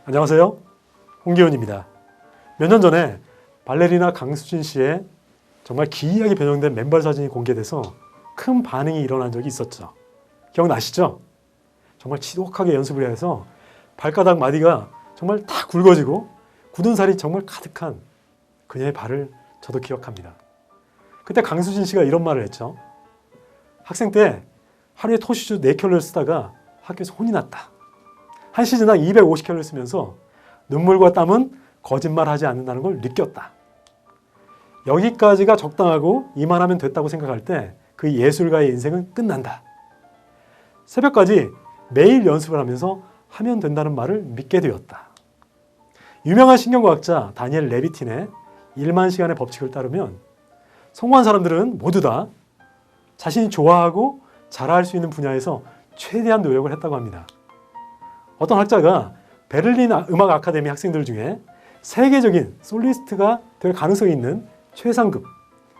안녕하세요. 홍기훈입니다. 몇 년 전에 발레리나 강수진 씨의 정말 기이하게 변형된 맨발 사진이 공개돼서 큰 반응이 일어난 적이 있었죠. 기억나시죠? 정말 지독하게 연습을 해서 발가락 마디가 정말 다 굵어지고 굳은 살이 정말 가득한 그녀의 발을 저도 기억합니다. 그때 강수진 씨가 이런 말을 했죠. 학생 때 하루에 토시주 4켤레를 쓰다가 학교에서 혼이 났다. 한 시즌당 250켤레를 쓰면서 눈물과 땀은 거짓말하지 않는다는 걸 느꼈다. 여기까지가 적당하고 이만하면 됐다고 생각할 때 그 예술가의 인생은 끝난다. 새벽까지 매일 연습을 하면서 하면 된다는 말을 믿게 되었다. 유명한 신경과학자 다니엘 레비틴의 1만 시간의 법칙을 따르면 성공한 사람들은 모두 다 자신이 좋아하고 잘할 수 있는 분야에서 최대한 노력을 했다고 합니다. 어떤 학자가 베를린 음악 아카데미 학생들 중에 세계적인 솔리스트가 될 가능성이 있는 최상급,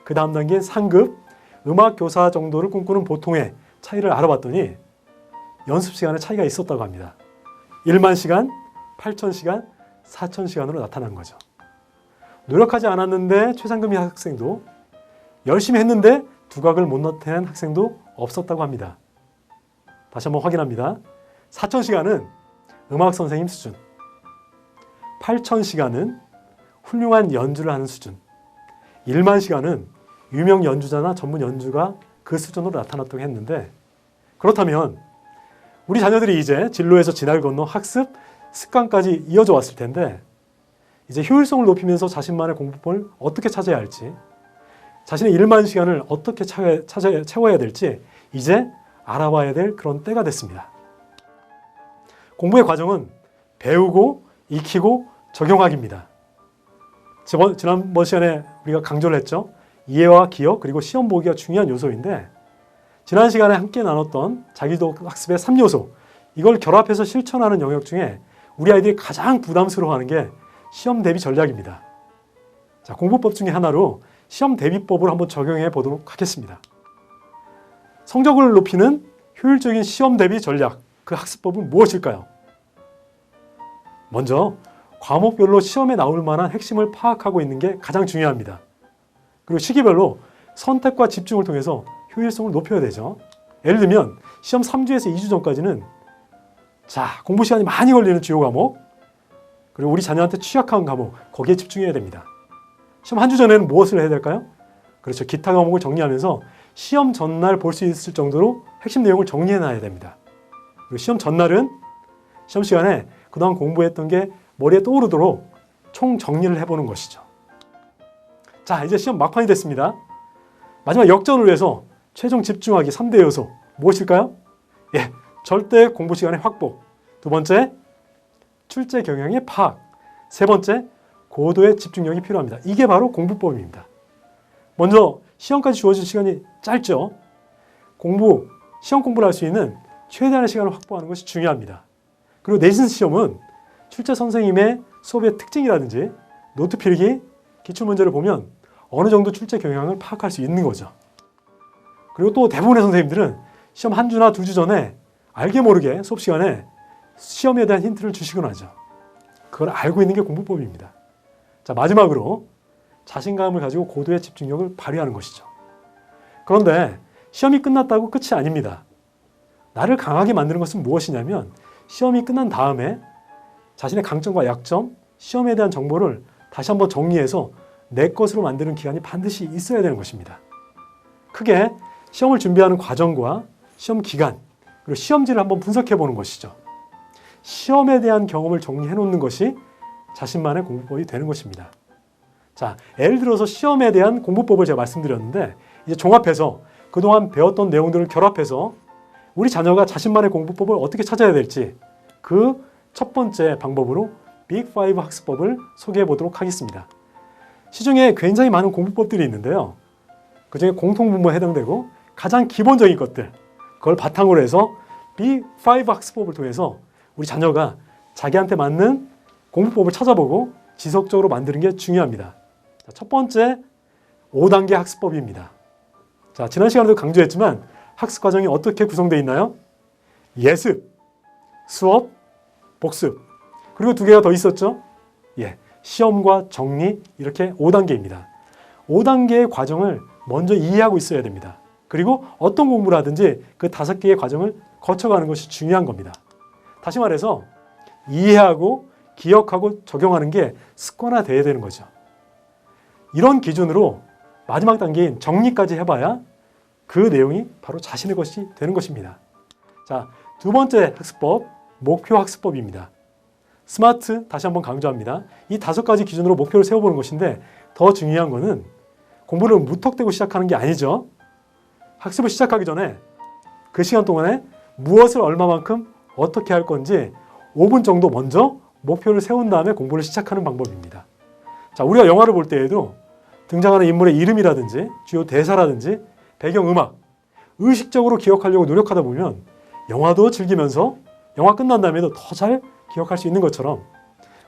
그 다음 단계인 상급 음악 교사 정도를 꿈꾸는 보통의 차이를 알아봤더니 연습 시간에 차이가 있었다고 합니다. 1만 시간, 8천 시간, 4천 시간으로 나타난 거죠. 노력하지 않았는데 최상급의 학생도, 열심히 했는데 두각을 못 나타낸 학생도 없었다고 합니다. 다시 한번 확인합니다. 4천 시간은 음악 선생님 수준, 8천 시간은 훌륭한 연주를 하는 수준, 1만 시간은 유명 연주자나 전문 연주가 그 수준으로 나타났다고 했는데, 그렇다면 우리 자녀들이 이제 진로에서 진학을 건너 학습, 습관까지 이어져 왔을 텐데 이제 효율성을 높이면서 자신만의 공부법을 어떻게 찾아야 할지, 자신의 1만 시간을 어떻게 채워야 될지 이제 알아봐야 될 그런 때가 됐습니다. 공부의 과정은 배우고 익히고 적용하기입니다. 지난번 시간에 우리가 강조를 했죠. 이해와 기억 그리고 시험 보기가 중요한 요소인데, 지난 시간에 함께 나눴던 자기도 학습의 3요소, 이걸 결합해서 실천하는 영역 중에 우리 아이들이 가장 부담스러워하는 게 시험 대비 전략입니다. 자, 공부법 중에 하나로 시험 대비법을 한번 적용해 보도록 하겠습니다. 성적을 높이는 효율적인 시험 대비 전략, 그 학습법은 무엇일까요? 먼저 과목별로 시험에 나올 만한 핵심을 파악하고 있는 게 가장 중요합니다. 그리고 시기별로 선택과 집중을 통해서 효율성을 높여야 되죠. 예를 들면 시험 3주에서 2주 전까지는 공부 시간이 많이 걸리는 주요 과목, 그리고 우리 자녀한테 취약한 과목, 거기에 집중해야 됩니다. 시험 한 주 전에는 무엇을 해야 될까요? 그렇죠. 기타 과목을 정리하면서 시험 전날 볼 수 있을 정도로 핵심 내용을 정리해 놔야 됩니다. 그리고 시험 전날은 시험 시간에 그동안 공부했던 게 머리에 떠오르도록 총 정리를 해보는 것이죠. 자, 이제 시험 막판이 됐습니다. 마지막 역전을 위해서 최종 집중하기 3대 요소 무엇일까요? 절대 공부 시간의 확보. 두 번째, 출제 경향의 파악. 세 번째, 고도의 집중력이 필요합니다. 이게 바로 공부법입니다. 먼저 시험까지 주어진 시간이 짧죠. 시험 공부를 할 수 있는 최대한의 시간을 확보하는 것이 중요합니다. 그리고 내신 시험은 출제 선생님의 수업의 특징이라든지 노트 필기, 기출문제를 보면 어느 정도 출제 경향을 파악할 수 있는 거죠. 그리고 또 대부분의 선생님들은 시험 한 주나 2주 전에 알게 모르게 수업 시간에 시험에 대한 힌트를 주시곤 하죠. 그걸 알고 있는 게 공부법입니다. 자, 마지막으로 자신감을 가지고 고도의 집중력을 발휘하는 것이죠. 그런데 시험이 끝났다고 끝이 아닙니다. 나를 강하게 만드는 것은 무엇이냐면, 시험이 끝난 다음에 자신의 강점과 약점, 시험에 대한 정보를 다시 한번 정리해서 내 것으로 만드는 기간이 반드시 있어야 되는 것입니다. 크게 시험을 준비하는 과정과 시험 기간, 그리고 시험지를 한번 분석해 보는 것이죠. 시험에 대한 경험을 정리해 놓는 것이 자신만의 공부법이 되는 것입니다. 자, 예를 들어서 시험에 대한 공부법을 제가 말씀드렸는데, 이제 종합해서 그동안 배웠던 내용들을 결합해서 우리 자녀가 자신만의 공부법을 어떻게 찾아야 될지, 그 첫 번째 방법으로 빅5 학습법을 소개해 보도록 하겠습니다. 시중에 굉장히 많은 공부법들이 있는데요. 그중에 공통분모에 해당되고 가장 기본적인 것들, 그걸 바탕으로 해서 빅5 학습법을 통해서 우리 자녀가 자기한테 맞는 공부법을 찾아보고 지속적으로 만드는 게 중요합니다. 자, 첫 번째 5단계 학습법입니다. 자, 지난 시간에도 강조했지만 학습 과정이 어떻게 구성되어 있나요? 예습, 수업, 복습. 그리고 두 개가 더 있었죠. 예, 시험과 정리 이렇게 5단계입니다. 5단계의 과정을 먼저 이해하고 있어야 됩니다. 그리고 어떤 공부를 하든지 그 5개의 과정을 거쳐가는 것이 중요한 겁니다. 다시 말해서 이해하고 기억하고 적용하는 게 습관화돼야 되는 거죠. 이런 기준으로 마지막 단계인 정리까지 해봐야 그 내용이 바로 자신의 것이 되는 것입니다. 자, 두 번째 학습법, 목표 학습법입니다. 스마트, 다시 한번 강조합니다. 이 5가지 기준으로 목표를 세워보는 것인데 더 중요한 것은 공부를 무턱대고 시작하는 게 아니죠. 학습을 시작하기 전에 그 시간 동안에 무엇을 얼마만큼 어떻게 할 건지 5분 정도 먼저 목표를 세운 다음에 공부를 시작하는 방법입니다. 자, 우리가 영화를 볼 때에도 등장하는 인물의 이름이라든지 주요 대사라든지 배경음악 의식적으로 기억하려고 노력하다 보면 영화도 즐기면서 영화 끝난 다음에도 더 잘 기억할 수 있는 것처럼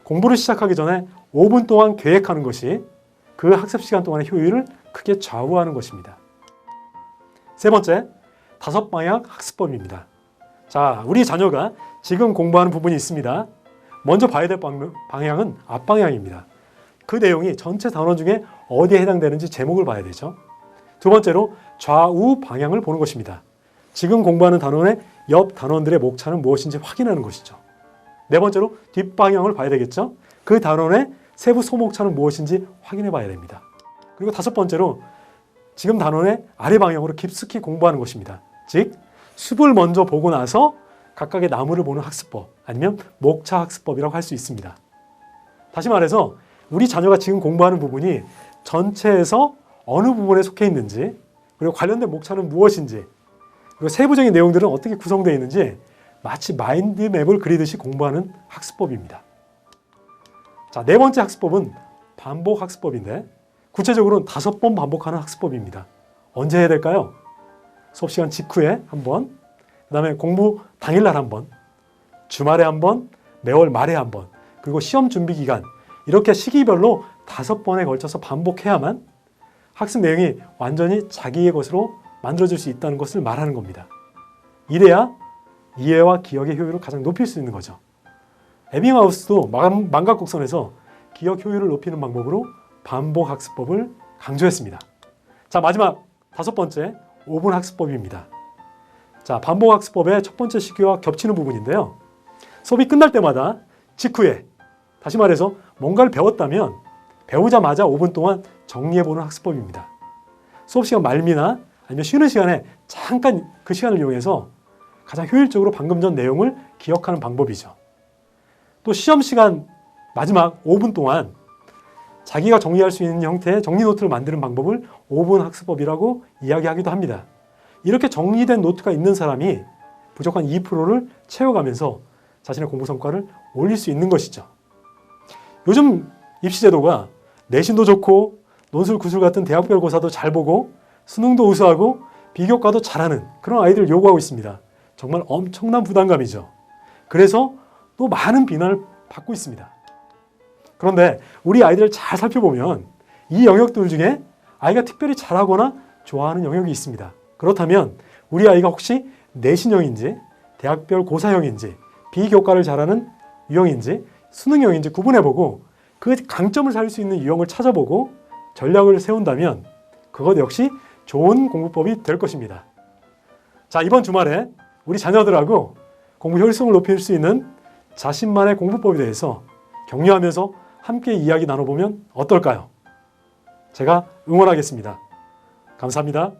공부를 시작하기 전에 5분 동안 계획하는 것이 그 학습 시간 동안의 효율을 크게 좌우하는 것입니다. 세 번째, 5방향 학습법입니다. 자, 우리 자녀가 지금 공부하는 부분이 있습니다. 먼저 봐야 될 방향은 앞방향입니다. 그 내용이 전체 단원 중에 어디에 해당되는지 제목을 봐야 되죠. 두 번째로 좌우 방향을 보는 것입니다. 지금 공부하는 단원의 옆 단원들의 목차는 무엇인지 확인하는 것이죠. 네 번째로 뒷방향을 봐야 되겠죠. 그 단원의 세부 소목차는 무엇인지 확인해 봐야 됩니다. 그리고 5번째로 지금 단원의 아래 방향으로 깊숙이 공부하는 것입니다. 즉 숲을 먼저 보고 나서 각각의 나무를 보는 학습법 아니면 목차 학습법이라고 할 수 있습니다. 다시 말해서 우리 자녀가 지금 공부하는 부분이 전체에서 어느 부분에 속해 있는지 그리고 관련된 목차는 무엇인지 그리고 세부적인 내용들은 어떻게 구성되어 있는지 마치 마인드맵을 그리듯이 공부하는 학습법입니다. 자, 네 번째 학습법은 반복 학습법인데 구체적으로는 5번 반복하는 학습법입니다. 언제 해야 될까요? 수업 시간 직후에 한 번, 그 다음에 공부 당일날 한 번, 주말에 한 번, 매월 말에 한 번, 그리고 시험 준비 기간 이렇게 시기별로 5번에 걸쳐서 반복해야만 학습 내용이 완전히 자기의 것으로 만들어질 수 있다는 것을 말하는 겁니다. 이래야 이해와 기억의 효율을 가장 높일 수 있는 거죠. 에빙하우스도 망각곡선에서 기억 효율을 높이는 방법으로 반복 학습법을 강조했습니다. 자, 마지막 5번째 5분 학습법입니다. 자, 반복 학습법의 첫 번째 시기와 겹치는 부분인데요. 수업이 끝날 때마다 직후에 다시 말해서 뭔가를 배웠다면 배우자마자 5분 동안 정리해보는 학습법입니다. 수업 시간 말미나 아니면 쉬는 시간에 잠깐 그 시간을 이용해서 가장 효율적으로 방금 전 내용을 기억하는 방법이죠. 또 시험 시간 마지막 5분 동안 자기가 정리할 수 있는 형태의 정리 노트를 만드는 방법을 5분 학습법이라고 이야기하기도 합니다. 이렇게 정리된 노트가 있는 사람이 부족한 2%를 채워가면서 자신의 공부 성과를 올릴 수 있는 것이죠. 요즘 입시제도가 내신도 좋고 논술 구술 같은 대학별 고사도 잘 보고 수능도 우수하고 비교과도 잘하는 그런 아이들을 요구하고 있습니다. 정말 엄청난 부담감이죠. 그래서 또 많은 비난을 받고 있습니다. 그런데 우리 아이들을 잘 살펴보면 이 영역들 중에 아이가 특별히 잘하거나 좋아하는 영역이 있습니다. 그렇다면 우리 아이가 혹시 내신형인지 대학별 고사형인지 비교과를 잘하는 유형인지 수능형인지 구분해보고 그 강점을 살릴 수 있는 유형을 찾아보고 전략을 세운다면 그것 역시 좋은 공부법이 될 것입니다. 자, 이번 주말에 우리 자녀들하고 공부 효율성을 높일 수 있는 자신만의 공부법에 대해서 격려하면서 함께 이야기 나눠보면 어떨까요? 제가 응원하겠습니다. 감사합니다.